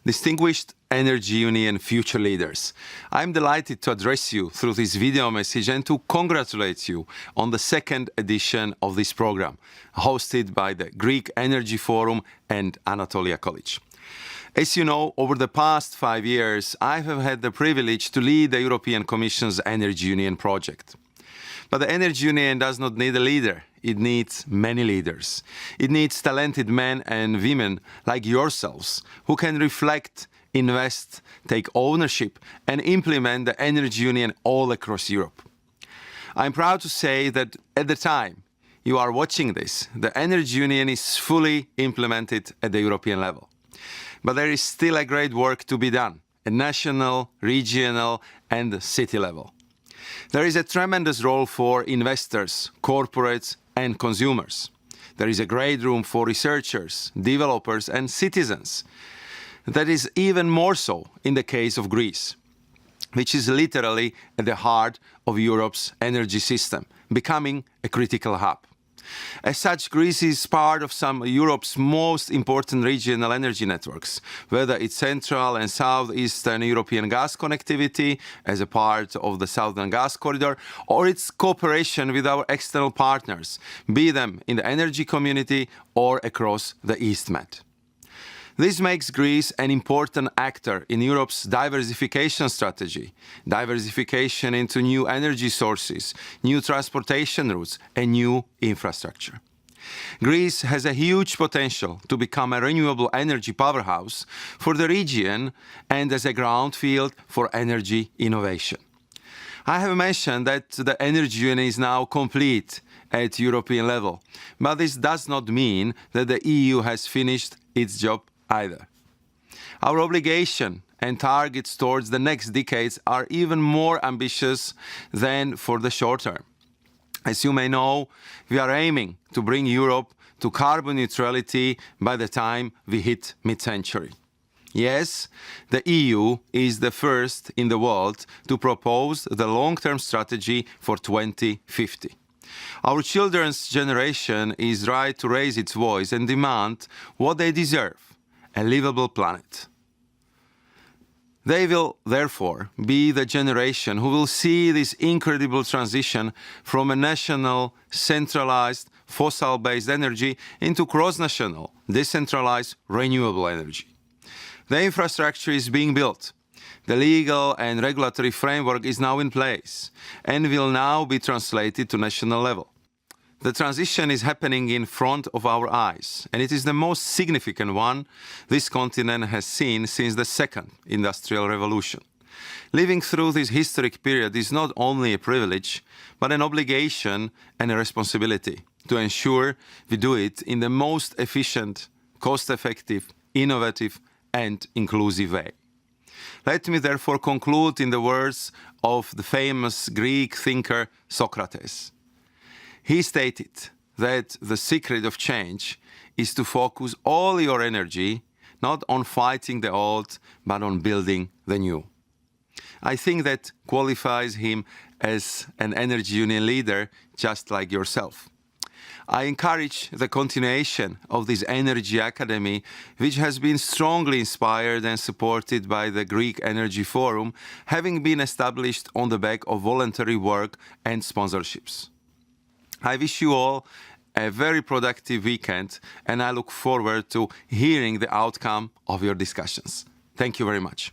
Distinguished Energy Union future leaders, I'm delighted to address you through this video message and to congratulate you on the second edition of this program, hosted by the Greek Energy Forum and Anatolia College. As you know, over the past 5 years, I have had the privilege to lead the European Commission's Energy Union project. But the Energy Union does not need a leader. It needs many leaders. It needs talented men and women like yourselves who can reflect, invest, take ownership and implement the Energy Union all across Europe. I'm proud to say that at the time you are watching this, the Energy Union is fully implemented at the European level. But there is still a great work to be done at national, regional and city level. There is a tremendous role for investors, corporates and consumers. There is a great room for researchers, developers and citizens. That is even more so in the case of Greece, which is literally at the heart of Europe's energy system, becoming a critical hub. As such, Greece is part of some of Europe's most important regional energy networks, whether it's Central and Southeastern European gas connectivity as a part of the Southern Gas Corridor, or its cooperation with our external partners, be them in the energy community or across the East Med. This makes Greece an important actor in Europe's diversification strategy, diversification into new energy sources, new transportation routes, and new infrastructure. Greece has a huge potential to become a renewable energy powerhouse for the region and as a ground field for energy innovation. I have mentioned that the Energy Union is now complete at European level, but this does not mean that the EU has finished its job either. Our obligation and targets towards the next decades are even more ambitious than for the short term. As you may know, we are aiming to bring Europe to carbon neutrality by the time we hit mid-century. Yes, the EU is the first in the world to propose the long-term strategy for 2050. Our children's generation is right to raise its voice and demand what they deserve: a livable planet. They will, therefore, be the generation who will see this incredible transition from a national, centralized, fossil-based energy into cross-national, decentralized, renewable energy. The infrastructure is being built. The legal and regulatory framework is now in place and will now be translated to national level. The transition is happening in front of our eyes, and it is the most significant one this continent has seen since the Second Industrial Revolution. Living through this historic period is not only a privilege, but an obligation and a responsibility to ensure we do it in the most efficient, cost-effective, innovative, and inclusive way. Let me therefore conclude in the words of the famous Greek thinker Socrates. He stated that the secret of change is to focus all your energy not on fighting the old, but on building the new. I think that qualifies him as an Energy Union leader, just like yourself. I encourage the continuation of this Energy Academy, which has been strongly inspired and supported by the Greek Energy Forum, having been established on the back of voluntary work and sponsorships. I wish you all a very productive weekend, and I look forward to hearing the outcome of your discussions. Thank you very much.